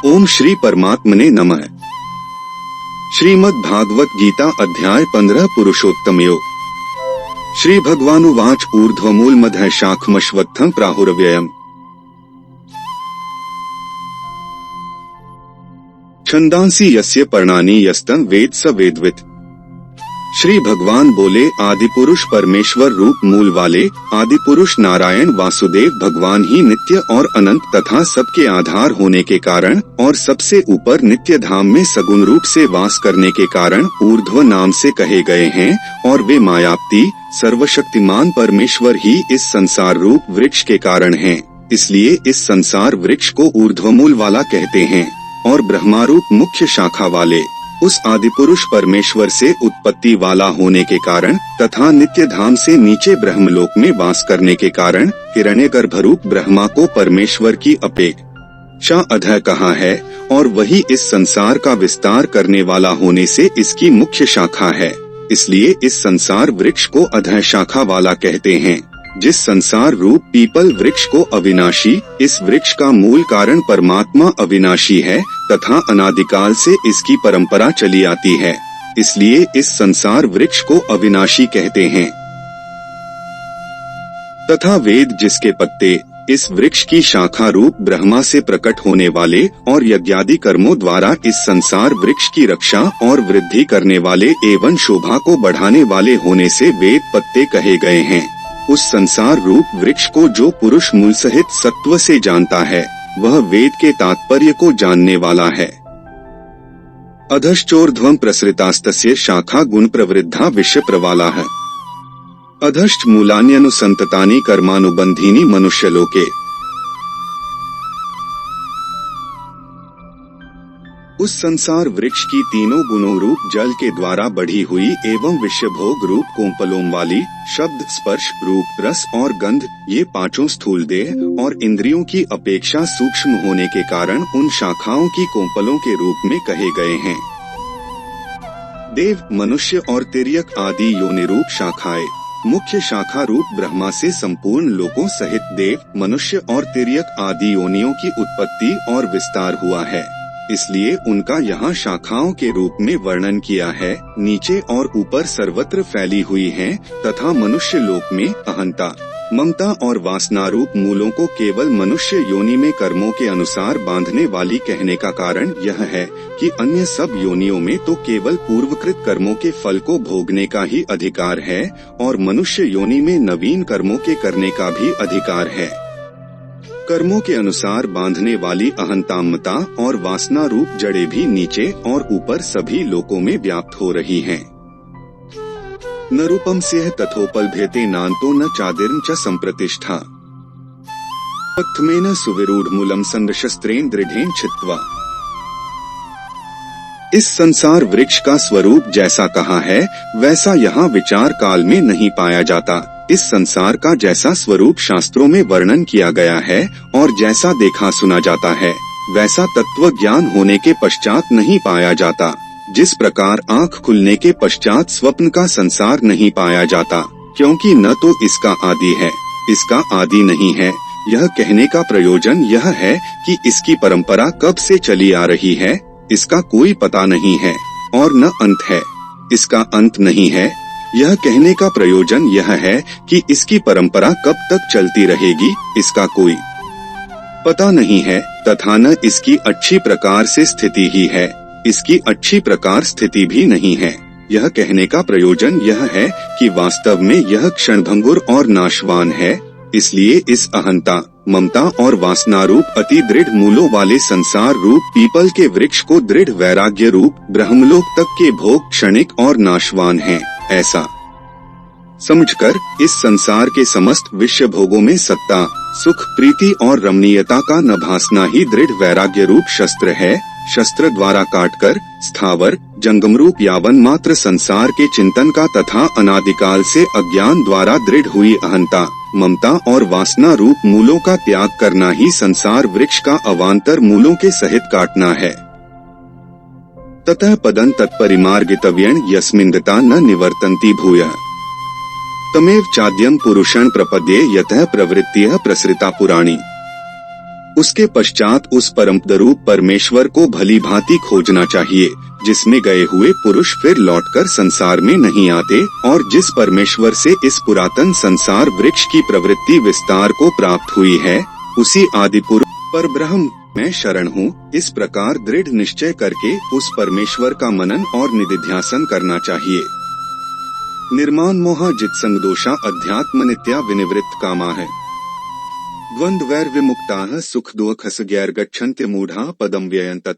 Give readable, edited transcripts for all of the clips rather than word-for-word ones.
ओम श्री परमात्मने नमः। श्रीमद् भागवत गीता अध्याय 15 पुरुषोत्तम योग। श्री भगवानुवाच ऊर्ध्वमूलमधः शाखमश्वत्थं प्राहुरव्ययम्। छंदांसि यस्य पर्णानि यस्तं वेद स वेदवित्। श्री भगवान बोले, आदि पुरुष परमेश्वर रूप मूल वाले आदि पुरुष नारायण वासुदेव भगवान ही नित्य और अनंत तथा सबके आधार होने के कारण और सबसे ऊपर नित्य धाम में सगुण रूप से वास करने के कारण ऊर्ध्व नाम से कहे गए हैं। और वे मायाप्ति सर्वशक्तिमान परमेश्वर ही इस संसार रूप वृक्ष के कारण हैं। इसलिए इस संसार वृक्ष को ऊर्ध्वमूल वाला कहते हैं। और ब्रह्मारूप मुख्य शाखा वाले उस आदि पुरुष परमेश्वर से उत्पत्ति वाला होने के कारण तथा नित्य धाम से नीचे ब्रह्मलोक में वास करने के कारण हिरण्यगर्भरूप ब्रह्मा को परमेश्वर की अपेक्षा अधः कहा है। और वही इस संसार का विस्तार करने वाला होने से इसकी मुख्य शाखा है। इसलिए इस संसार वृक्ष को अधः शाखा वाला कहते हैं। जिस संसार रूप पीपल वृक्ष को अविनाशी, इस वृक्ष का मूल कारण परमात्मा अविनाशी है तथा अनादिकाल से इसकी परंपरा चली आती है। इसलिए इस संसार वृक्ष को अविनाशी कहते हैं। तथा वेद जिसके पत्ते इस वृक्ष की शाखा रूप ब्रह्मा से प्रकट होने वाले और यज्ञादि कर्मों द्वारा इस संसार वृक्ष की रक्षा और वृद्धि करने वाले एवं शोभा को बढ़ाने वाले होने से वेद पत्ते कहे गए हैं। उस संसार रूप वृक्ष को जो पुरुष मूल सहित सत्व से जानता है वह वेद के तात्पर्य को जानने वाला है। अधश्चोर्ध्वं प्रसृतास्तस्य शाखा गुण प्रवृद्धा विषय प्रवाला है। अधश्च मूलान्यनुसंततानि कर्मानुबंधीनि मनुष्यलोके। उस संसार वृक्ष की तीनों गुणों रूप जल के द्वारा बढ़ी हुई एवं विषय भोग रूप कोंपलों वाली शब्द स्पर्श रूप रस और गंध, ये पांचों स्थूल देह और इंद्रियों की अपेक्षा सूक्ष्म होने के कारण उन शाखाओं की कोंपलों के रूप में कहे गए हैं। देव, मनुष्य और तिर्यक आदि योनि रूप शाखाएं मुख्य शाखा रूप ब्रह्मा से संपूर्ण लोकों सहित देव, मनुष्य और तिर्यक आदि योनियों की उत्पत्ति और विस्तार हुआ है। इसलिए उनका यहाँ शाखाओं के रूप में वर्णन किया है। नीचे और ऊपर सर्वत्र फैली हुई हैं तथा मनुष्य लोक में अहंता, ममता और वासना रूप मूलों को केवल मनुष्य योनि में कर्मों के अनुसार बांधने वाली कहने का कारण यह है कि अन्य सब योनियों में तो केवल पूर्वकृत कर्मों के फल को भोगने का ही अधिकार है और मनुष्य योनि में नवीन कर्मों के करने का भी अधिकार है। कर्मों के अनुसार बांधने वाली अहंतामता और वासना रूप जड़ें भी नीचे और ऊपर सभी लोकों में व्याप्त हो रही हैं। न रूपम से तथोपलभ्यते नान्तो न चादिर्न च संप्रतिष्ठा। पथ्मेन सुविरूढ़ मूलम संदशस्त्रेण दृढ़ेन छित्त्वा। इस संसार वृक्ष का स्वरूप जैसा कहा है वैसा यहाँ विचार काल में नहीं पाया जाता। इस संसार का जैसा स्वरूप शास्त्रों में वर्णन किया गया है और जैसा देखा सुना जाता है वैसा तत्व ज्ञान होने के पश्चात नहीं पाया जाता। जिस प्रकार आँख खुलने के पश्चात स्वप्न का संसार नहीं पाया जाता, क्योंकि न तो इसका आदि है, इसका आदि नहीं है। यह कहने का प्रयोजन यह है कि इसकी परंपरा कब से चली आ रही है, इसका कोई पता नहीं है और न अंत है, इसका अंत नहीं है। यह कहने का प्रयोजन यह है कि इसकी परंपरा कब तक चलती रहेगी, इसका कोई पता नहीं है तथा न इसकी अच्छी प्रकार से स्थिति ही है, इसकी अच्छी प्रकार स्थिति भी नहीं है। यह कहने का प्रयोजन यह है कि वास्तव में यह क्षणभंगुर और नाशवान है। इसलिए इस अहंता, ममता और वासना रूप अति दृढ़ मूलों वाले संसार रूप पीपल के वृक्ष को दृढ़ वैराग्य रूप ब्रह्मलोक तक के भोग क्षणिक और नाशवान हैं, ऐसा समझकर इस संसार के समस्त विषय भोगों में सत्ता, सुख, प्रीति और रमणीयता का न भासना ही दृढ़ वैराग्य रूप शस्त्र है। शस्त्र द्वारा काटकर स्थावर जंगम रूप यावन मात्र संसार के चिंतन का तथा अनादिकाल से अज्ञान द्वारा दृढ़ हुई अहंता, ममता और वासना रूप मूलों का त्याग करना ही संसार वृक्ष का अवान्तर मूलों के सहित काटना है। ततः पदं तत्परिमार्गितव्यं यस्मिन्द्रिता न निवर्तन्ति भूयः तमेव चाद्यं पुरुषं प्रपद्ये यतः प्रवृत्तिः प्रसृता पुराणी। उसके पश्चात उस परमदरूप परमेश्वर को भली भांति खोजना चाहिए, जिसमें गए हुए पुरुष फिर लौटकर संसार में नहीं आते, और जिस परमेश्वर से इस पुरातन संसार वृक्ष की प्रवृत्ति विस्तार को प्राप्त हुई है, उसी आदि पुरुष पर ब्रह्म मैं शरण हूँ। इस प्रकार दृढ़ निश्चय करके उस परमेश्वर का मनन और निधिध्यासन करना चाहिए। निर्माण मोह जित्संग दोषा अध्यात्म नित्या विनिवृत्त कामा है। द्वंद्व वैर विमुक्ता सुख दुख गैर गच्छन्त्य मूढ़ा पदम व्ययंतत।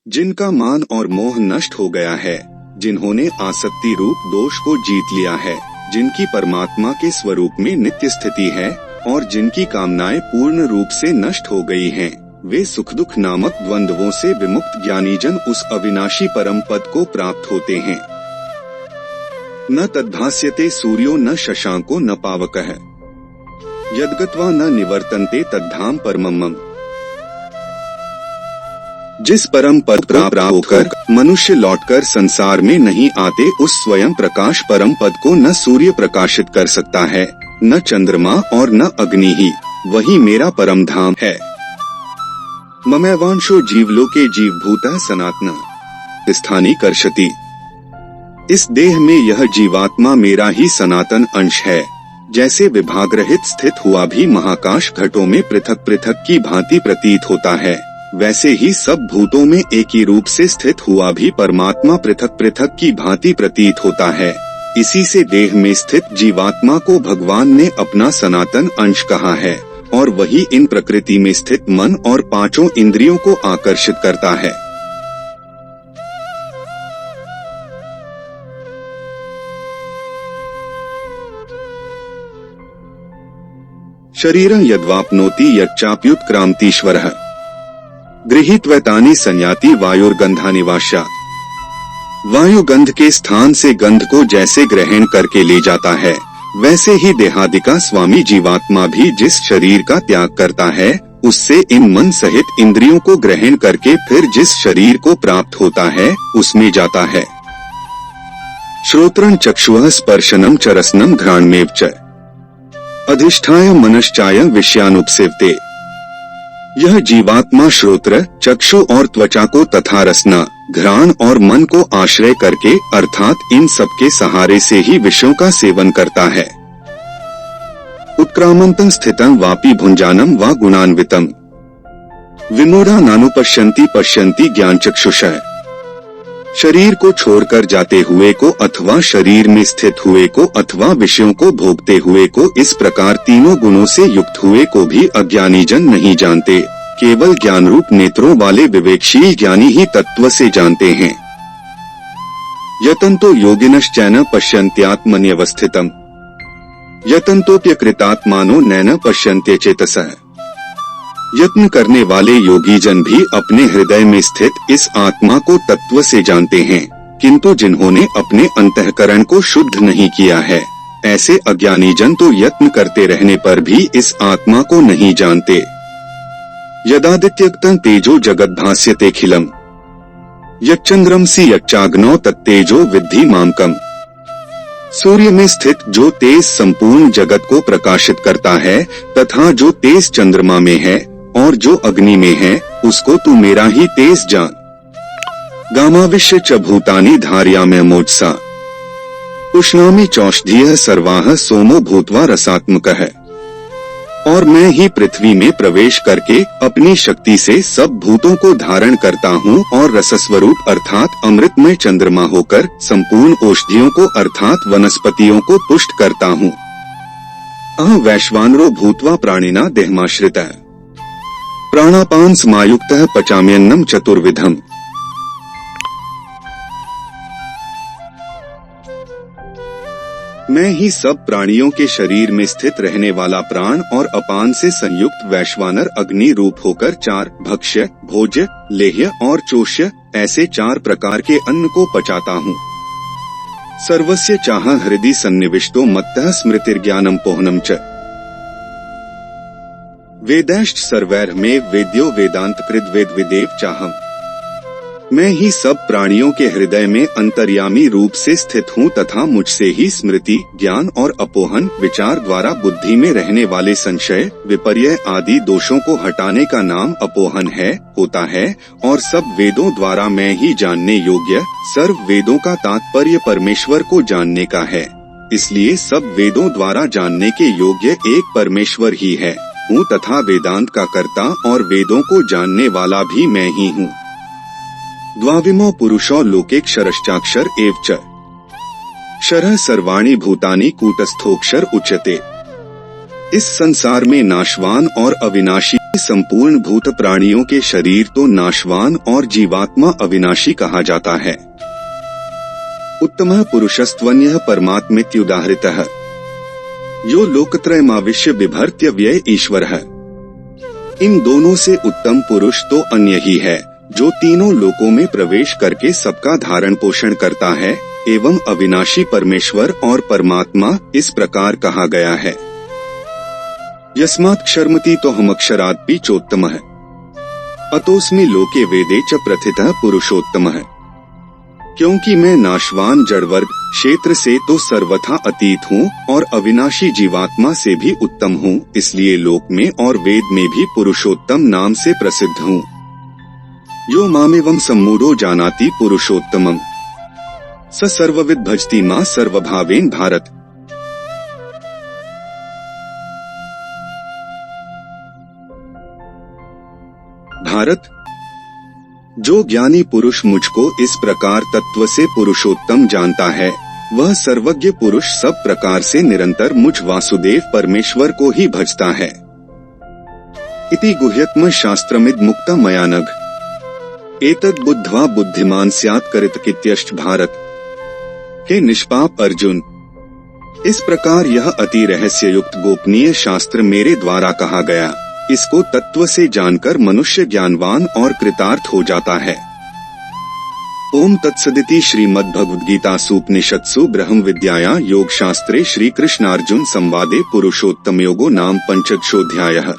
जिनका मान और मोह नष्ट हो गया है, जिन्होंने आसक्ति रूप दोष को जीत लिया है, जिनकी परमात्मा के स्वरूप में नित्य स्थिति है और जिनकी कामनाएं पूर्ण रूप से नष्ट हो गई हैं, वे सुख दुख नामक द्वंद्वों से विमुक्त ज्ञानीजन उस अविनाशी परम पद को प्राप्त होते हैं। न तद्भास्यते सूर्यो न शशांको न पावकः, यद्गत्वा न निवर्तन्ते तद्धाम परमम्। जिस परम पद प्राप्त होकर मनुष्य लौटकर संसार में नहीं आते, उस स्वयं प्रकाश परम पद को न सूर्य प्रकाशित कर सकता है, न चंद्रमा और न अग्नि ही, वही मेरा परम धाम है। ममैवांशो जीवलोके जीवभूतः सनातन स्थानी कर्षति। इस देह में यह जीवात्मा मेरा ही सनातन अंश है। जैसे विभाग रहित स्थित हुआ भी महाकाश घटों में पृथक पृथक की भांति प्रतीत होता है, वैसे ही सब भूतों में एक ही रूप से स्थित हुआ भी परमात्मा पृथक पृथक की भांति प्रतीत होता है। इसी से देह में स्थित जीवात्मा को भगवान ने अपना सनातन अंश कहा है, और वही इन प्रकृति में स्थित मन और पांचों इंद्रियों को आकर्षित करता है। शरीरं यद्वाप्नोति यच्चाप्युत्क्रांतीश्वरः, गृहीत्वैतानि संयाति वायुर्गंधानि वाश्यात्। वायु गंध के स्थान से गंध को जैसे ग्रहण करके ले जाता है, वैसे ही देहादि का स्वामी जीवात्मा भी जिस शरीर का त्याग करता है, उससे इन मन सहित इंद्रियों को ग्रहण करके फिर जिस शरीर को प्राप्त होता है, उसमें जाता है। श्रोत्रं चक्षुः स्पर्शनं च रसनं घ्राणमेव च अधिष्ठाय मनश्चाय विषयानुपसेवते। यह जीवात्मा श्रोत्र, चक्षु और त्वचा को तथा रसना, घ्राण और मन को आश्रय करके अर्थात इन सब के सहारे से ही विषयों का सेवन करता है। उत्क्रामन्तं स्थितं वापि भुंजानं वा गुणान्वितम्, विमूढ़ा नानुपश्यन्ति पश्यन्ति ज्ञानचक्षुषः। शरीर को छोड़कर जाते हुए को अथवा शरीर में स्थित हुए को अथवा विषयों को भोगते हुए को, इस प्रकार तीनों गुणों से युक्त हुए को भी अज्ञानी जन नहीं जानते। केवल ज्ञान रूप नेत्रों वाले विवेकशील ज्ञानी ही तत्व से जानते हैं। यतन्तो योगिनश्चैन पश्यन्त्यात्मन्यवस्थितम्, यतन्तोऽप्यकृतात्मानो नैन पश्यन्त्यचेतसः। यत्न करने वाले योगी जन भी अपने हृदय में स्थित इस आत्मा को तत्व से जानते हैं, किंतु जिन्होंने अपने अंतःकरण को शुद्ध नहीं किया है, ऐसे अज्ञानी जन तो यत्न करते रहने पर भी इस आत्मा को नहीं जानते। यदादित्यक्तं तेजो जगद्भास्यतेऽखिलम्, यच्चन्द्रमसि यच्चाग्नौ तत्तेजो विद्धि मामकम्। सूर्य में स्थित जो तेज संपूर्ण जगत को प्रकाशित करता है, तथा जो तेज चंद्रमा में है और जो अग्नि में है, उसको तू मेरा ही तेज जान। गामाविश्य च भूतानि धारयाम्य मोजसा, उष्णामि चौषधीयः सर्वाः सोमो भूत्वा रसात्मकः। और मैं ही पृथ्वी में प्रवेश करके अपनी शक्ति से सब भूतों को धारण करता हूँ और रसस्वरूप अर्थात अमृतमय चंद्रमा होकर संपूर्ण औषधियों को अर्थात वनस्पतियों को पुष्ट करता हूँ। वैश्वानरो भूत्वा प्राणिना देहमाश्रितः, प्राणापान समायुक्तः पचाम्यन्नम चतुर्विधम्। मैं ही सब प्राणियों के शरीर में स्थित रहने वाला प्राण और अपान से संयुक्त वैश्वानर अग्नि रूप होकर चार भक्ष्य, भोज्य, लेह्य और चोष्य ऐसे चार प्रकार के अन्न को पचाता हूँ। सर्वस्य चाह हृदि सन्निविष्टो मत्तः स्मृतिर्ज्ञानम पोहनम च। वेदैश्च सर्वैर्मेव वेद्यो वेदांत कृद वेद विदेव चाहम। मैं ही सब प्राणियों के हृदय में अंतर्यामी रूप से स्थित हूँ तथा मुझसे ही स्मृति, ज्ञान और अपोहन विचार द्वारा बुद्धि में रहने वाले संशय, विपर्य आदि दोषों को हटाने का नाम अपोहन होता है और सब वेदों द्वारा मैं ही जानने योग्य, सर्व वेदों का तात्पर्य परमेश्वर को जानने का है। इसलिए सब वेदों द्वारा जानने के योग्य एक परमेश्वर ही है हूँ तथा वेदांत का कर्ता और वेदों को जानने वाला भी मैं ही हूँ। द्वाविमो पुरुषो लोकेक्षरश्चाक्षर एव च क्षरः सर्वाणि भूतानि कूटस्थोक्षर उच्यते। इस संसार में नाशवान और अविनाशी संपूर्ण भूत प्राणियों के शरीर तो नाशवान और जीवात्मा अविनाशी कहा जाता है। उत्तमः पुरुषस्त्वन्यः परमात्मेत्युदाहृतः यो लोकत्रयमाविश्य बिभर्त्य व्यय ईश्वरः। इन दोनों से उत्तम पुरुष तो अन्य ही है जो तीनों लोकों में प्रवेश करके सबका धारण पोषण करता है एवं अविनाशी परमेश्वर और परमात्मा इस प्रकार कहा गया है। यस्मात् क्षरमति तो हमक्षरादपि चोत्तमः अतोस्मि लोके वेदे च प्रथितः पुरुषोत्तमः। क्योंकि मैं नाशवान जड़वर्ग क्षेत्र से तो सर्वथा अतीत हूँ और अविनाशी जीवात्मा से भी उत्तम हूँ, इसलिए लोक में और वेद में भी पुरुषोत्तम नाम से प्रसिद्ध हूँ। यो मामेवं सम्मूढ़ो जानाति पुरुषोत्तमम् स सर्वविद् भजति मां सर्वभावेन भारत। भारत, जो ज्ञानी पुरुष मुझको इस प्रकार तत्व से पुरुषोत्तम जानता है वह सर्वज्ञ पुरुष सब प्रकार से निरंतर मुझ वासुदेव परमेश्वर को ही भजता है। इति गुह्यत्म शास्त्रमिद मुक्ता मया नघ एतद् बुद्ध्वा बुद्धिमान स्यात् करितकित्यश्च भारत। हे निष्पाप अर्जुन, इस प्रकार यह अति रहस्य युक्त गोपनीय शास्त्र मेरे द्वारा कहा गया, इसको तत्व से जानकर मनुष्य ज्ञानवान और कृतार्थ हो जाता है। ओम तत्सदिति श्रीमद्भगवद्गीतासूपनिषत्सु ब्रह्म विद्याया योग शास्त्रे श्री कृष्णार्जुन संवादे पुरुषोत्तम योगो नाम पंचदशोऽध्यायः।